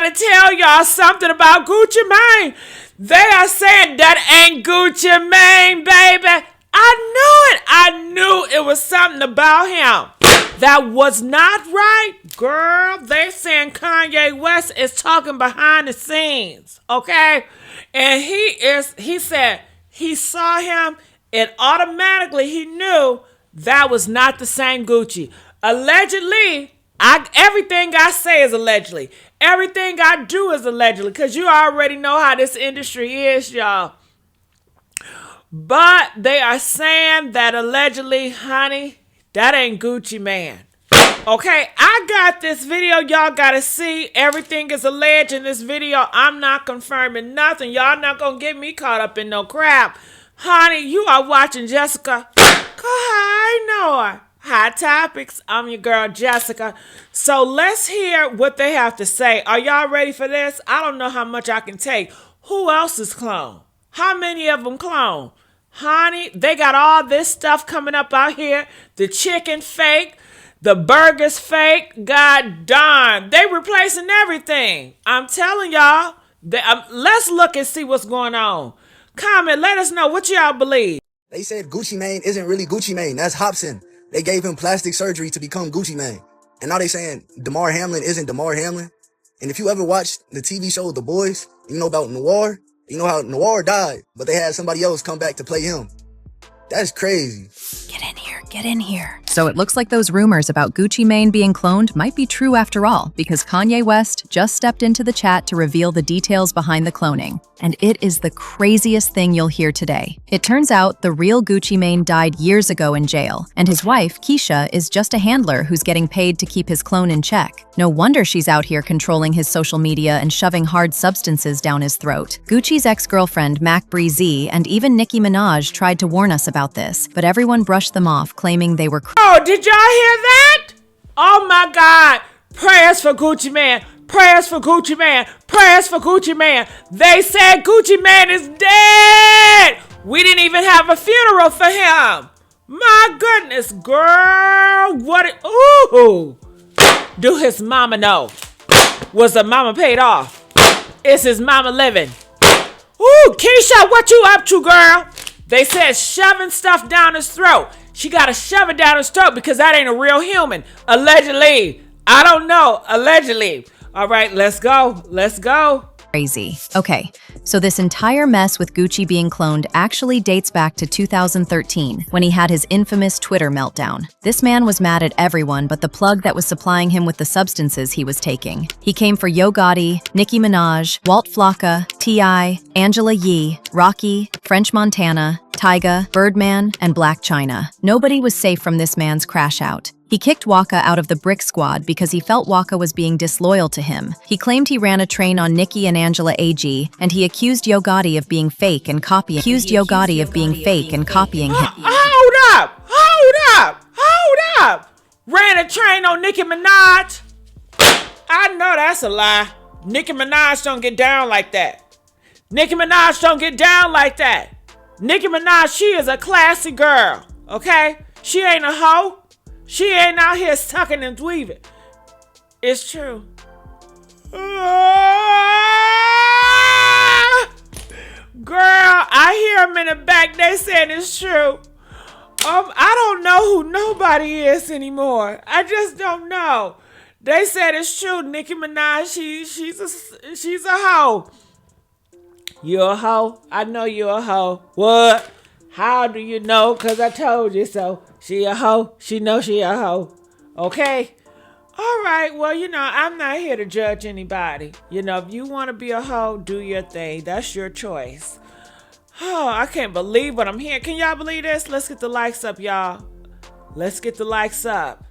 trying to tell y'all something about Gucci Mane. They are saying that ain't Gucci Mane, baby. I knew it. I knew it was something about him that was not right. Girl, they saying Kanye West is talking behind the scenes, okay? And he said he saw him and automatically he knew that was not the same Gucci. Allegedly, everything I say is allegedly. Everything I do is allegedly, because you already know how this industry is, y'all. But they are saying that allegedly, honey, that ain't Gucci Mane. Okay, I got this video. Y'all got to see. Everything is alleged in this video. I'm not confirming nothing. Y'all not going to get me caught up in no crap. Honey, you are watching Jessica. Hi, Noah. Hot Topics. I'm your girl, Jessica. So let's hear what they have to say. Are y'all ready for this? I don't know how much I can take. Who else is clone? How many of them clone? Honey, they got all this stuff coming up out here. The chicken fake. The burger's fake. God darn. They replacing everything. I'm telling y'all. Let's look and see what's going on. Comment. Let us know what y'all believe. They said Gucci Mane isn't really Gucci Mane. That's Hobson. They gave him plastic surgery to become Gucci Mane. And now they saying Damar Hamlin isn't Damar Hamlin. And if you ever watched the TV show The Boys, you know about Noir. You know how Noir died, but they had somebody else come back to play him. That's crazy. Get in here, get in here. So it looks like those rumors about Gucci Mane being cloned might be true after all, because Kanye West just stepped into the chat to reveal the details behind the cloning. And it is the craziest thing you'll hear today. It turns out the real Gucci Mane died years ago in jail, and his wife, Keyshia, is just a handler who's getting paid to keep his clone in check. No wonder she's out here controlling his social media and shoving hard substances down his throat. Gucci's ex-girlfriend, Mac Breezy, and even Nicki Minaj tried to warn us about this, but everyone brushed them off, claiming they were Oh, did y'all hear that? Oh my God. Prayers for Gucci Mane. Prayers for Gucci Mane. Prayers for Gucci Mane. They said Gucci Mane is dead. We didn't even have a funeral for him. My goodness, girl. Ooh. Do his mama know? Was the mama paid off? Is his mama living? Ooh, Keyshia, what you up to, girl? They said shoving stuff down his throat. She got to shove it down his throat because that ain't a real human. Allegedly. I don't know. Allegedly. All right, let's go. Let's go. Crazy. Okay, so this entire mess with Gucci being cloned actually dates back to 2013, when he had his infamous Twitter meltdown. This man was mad at everyone but the plug that was supplying him with the substances he was taking. He came for Yo Gotti, Nicki Minaj, Walt Flocka, T.I., Angela Yee, Rocky, French Montana, Tyga, Birdman, and Black China. Nobody was safe from this man's crash out. He kicked Waka out of the Brick Squad because he felt Waka was being disloyal to him. He claimed he ran a train on Nicki and Angela AG, and he accused Yo Gotti of being fake and copying. Hold up! Hold up! Hold up! Ran a train on Nicki Minaj? I know that's a lie. Nicki Minaj don't get down like that. Nicki Minaj don't get down like that. Nicki Minaj, she is a classy girl, okay? She ain't a hoe. She ain't out here sucking and weaving. It's true. Girl, I hear them in the back. They saying it's true. I don't know who nobody is anymore. I just don't know. They said it's true. Nicki Minaj, she's a hoe. You a hoe? I know you a hoe. What? How do you know? Because I told you so. She a hoe. She know she a hoe. Okay? All right. Well, I'm not here to judge anybody. If you want to be a hoe, do your thing. That's your choice. Oh, I can't believe what I'm hearing. Can y'all believe this? Let's get the likes up, y'all. Let's get the likes up.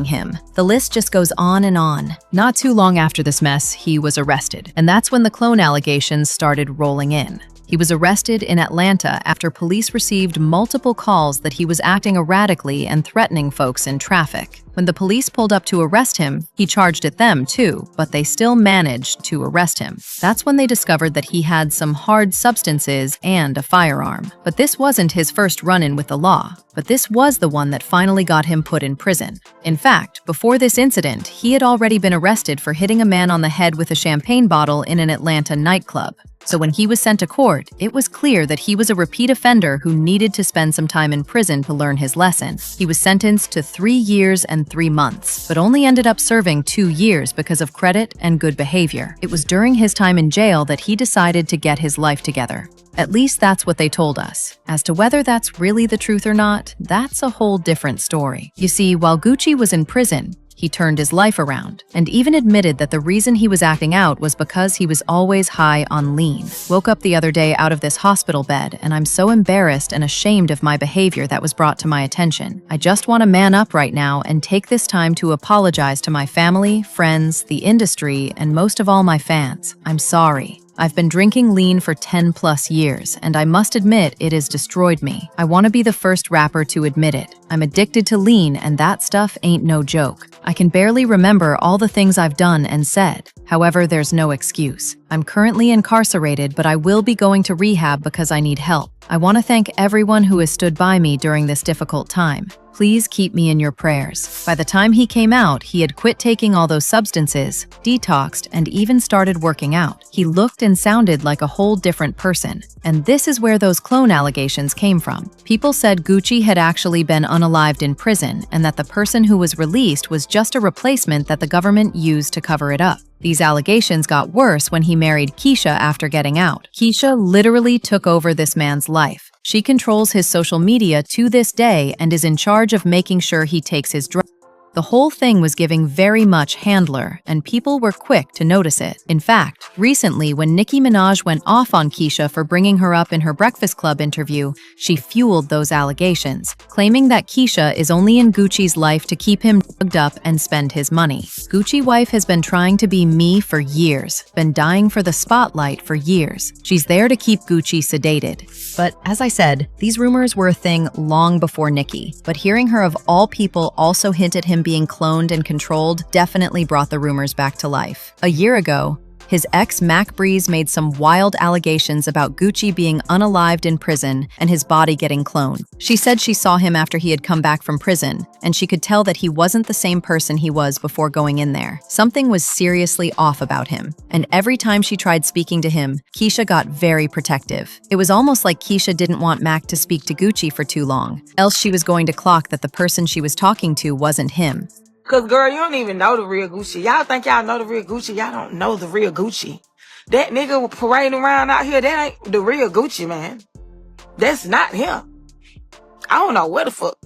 Him. The list just goes on and on. Not too long after this mess, he was arrested, and that's when the clone allegations started rolling in. He was arrested in Atlanta after police received multiple calls that he was acting erratically and threatening folks in traffic. When the police pulled up to arrest him, he charged at them too, but they still managed to arrest him. That's when they discovered that he had some hard substances and a firearm. But this wasn't his first run-in with the law, but this was the one that finally got him put in prison. In fact, before this incident, he had already been arrested for hitting a man on the head with a champagne bottle in an Atlanta nightclub. So when he was sent to court, it was clear that he was a repeat offender who needed to spend some time in prison to learn his lesson. He was sentenced to 3 years and 3 months, but only ended up serving 2 years because of credit and good behavior. It was during his time in jail that he decided to get his life together. At least that's what they told us. As to whether that's really the truth or not, that's a whole different story. You see, while Gucci was in prison, he turned his life around and even admitted that the reason he was acting out was because he was always high on lean. Woke up the other day out of this hospital bed and I'm so embarrassed and ashamed of my behavior that was brought to my attention. I just want to man up right now and take this time to apologize to my family, friends, the industry, and most of all my fans. I'm sorry. I've been drinking lean for 10+ years, and I must admit it has destroyed me. I want to be the first rapper to admit it. I'm addicted to lean, and that stuff ain't no joke. I can barely remember all the things I've done and said. However, there's no excuse. I'm currently incarcerated, but I will be going to rehab because I need help. I want to thank everyone who has stood by me during this difficult time. Please keep me in your prayers. By the time he came out, he had quit taking all those substances, detoxed, and even started working out. He looked and sounded like a whole different person. And this is where those clone allegations came from. People said Gucci had actually been unalived in prison and that the person who was released was just a replacement that the government used to cover it up. These allegations got worse when he married Keyshia after getting out. Keyshia literally took over this man's life. She controls his social media to this day and is in charge of making sure he takes his drugs. The whole thing was giving very much handler, and people were quick to notice it. In fact, recently when Nicki Minaj went off on Keyshia for bringing her up in her Breakfast Club interview, she fueled those allegations, claiming that Keyshia is only in Gucci's life to keep him drugged up and spend his money. Gucci wife has been trying to be me for years, been dying for the spotlight for years. She's there to keep Gucci sedated. But as I said, these rumors were a thing long before Nicki, but hearing her of all people also hint at him being cloned and controlled definitely brought the rumors back to life. A year ago, his ex Mac Breeze made some wild allegations about Gucci being unalived in prison and his body getting cloned. She said she saw him after he had come back from prison, and she could tell that he wasn't the same person he was before going in there. Something was seriously off about him, and every time she tried speaking to him, Keyshia got very protective. It was almost like Keyshia didn't want Mac to speak to Gucci for too long, else she was going to clock that the person she was talking to wasn't him. Cause girl, you don't even know the real Gucci. Y'all think y'all know the real Gucci. Y'all don't know the real Gucci. That nigga parading around out here, that ain't the real Gucci, man. That's not him. I don't know where the fuck,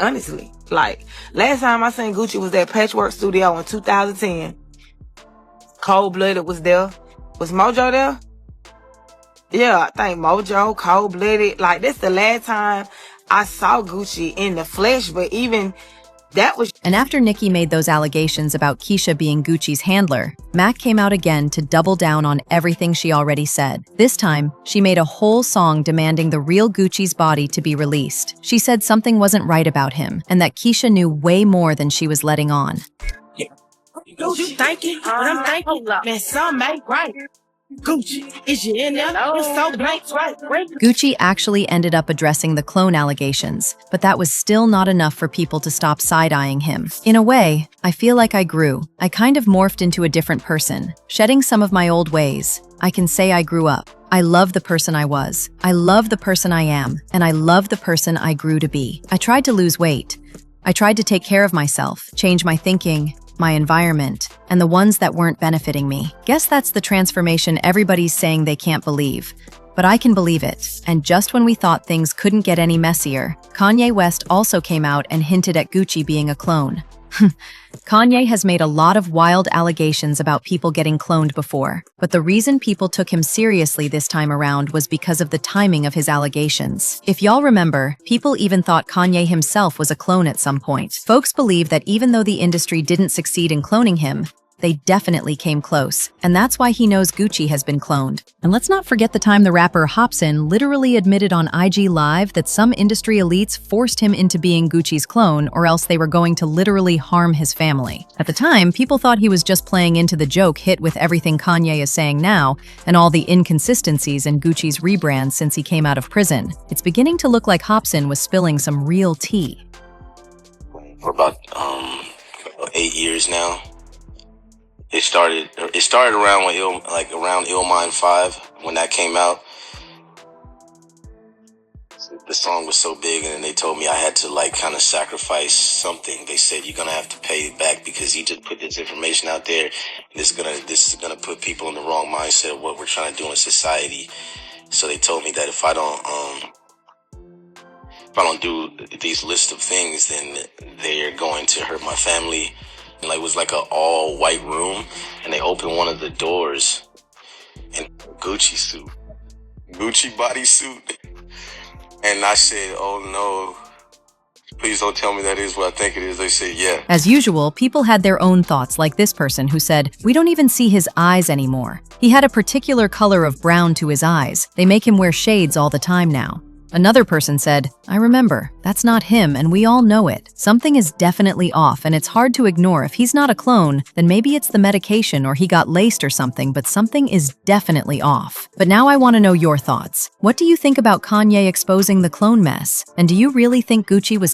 honestly. Like, last time I seen Gucci was at Patchwork Studio in 2010. Cold Blooded was there. Was Mojo there? Yeah, I think Mojo, Cold Blooded. Like, that's the last time I saw Gucci in the flesh, but even that was. And after Nicki made those allegations about Keyshia being Gucci's handler, Mac came out again to double down on everything she already said. This time, she made a whole song demanding the real Gucci's body to be released. She said something wasn't right about him, and that Keyshia knew way more than she was letting on. Gucci thinking, but I'm thinking, man, some ain't right. Gucci, is you in there? It's so blank, right? Gucci actually ended up addressing the clone allegations, but that was still not enough for people to stop side-eyeing him. In a way, I feel like I grew. I kind of morphed into a different person, shedding some of my old ways. I can say I grew up. I love the person I was. I love the person I am, and I love the person I grew to be. I tried to lose weight. I tried to take care of myself, change my thinking, my environment, and the ones that weren't benefiting me. Guess that's the transformation everybody's saying they can't believe. But I can believe it. And just when we thought things couldn't get any messier, Kanye West also came out and hinted at Gucci being a clone. Kanye has made a lot of wild allegations about people getting cloned before, but the reason people took him seriously this time around was because of the timing of his allegations. If y'all remember, people even thought Kanye himself was a clone at some point. Folks believe that even though the industry didn't succeed in cloning him, They definitely came close, and that's why he knows Gucci has been cloned. And let's not forget the time the rapper Hopsin literally admitted on IG Live that some industry elites forced him into being Gucci's clone, or else they were going to literally harm his family. At the time, people thought he was just playing into the joke hit with everything Kanye is saying now and all the inconsistencies in Gucci's rebrand since he came out of prison. It's beginning to look like Hopsin was spilling some real tea. For about 8 years now. It started around when around Illmind 5 when that came out. The song was so big, and then they told me I had to kind of sacrifice something. They said you're gonna have to pay it back because you just put this information out there, and this is gonna put people in the wrong mindset of what we're trying to do in society. So they told me that if I don't do these list of things, then they are going to hurt my family. And it was like an all white room, and they opened one of the doors in Gucci suit, Gucci bodysuit. And I said, oh no, please don't tell me that is what I think it is. They said, yeah. As usual, people had their own thoughts, like this person who said, "We don't even see his eyes anymore. He had a particular color of brown to his eyes. They make him wear shades all the time now." Another person said, "I remember, that's not him and we all know it. Something is definitely off and it's hard to ignore. If he's not a clone, then maybe it's the medication or he got laced or something, but something is definitely off." But now I want to know your thoughts. What do you think about Kanye exposing the clone mess? And do you really think Gucci was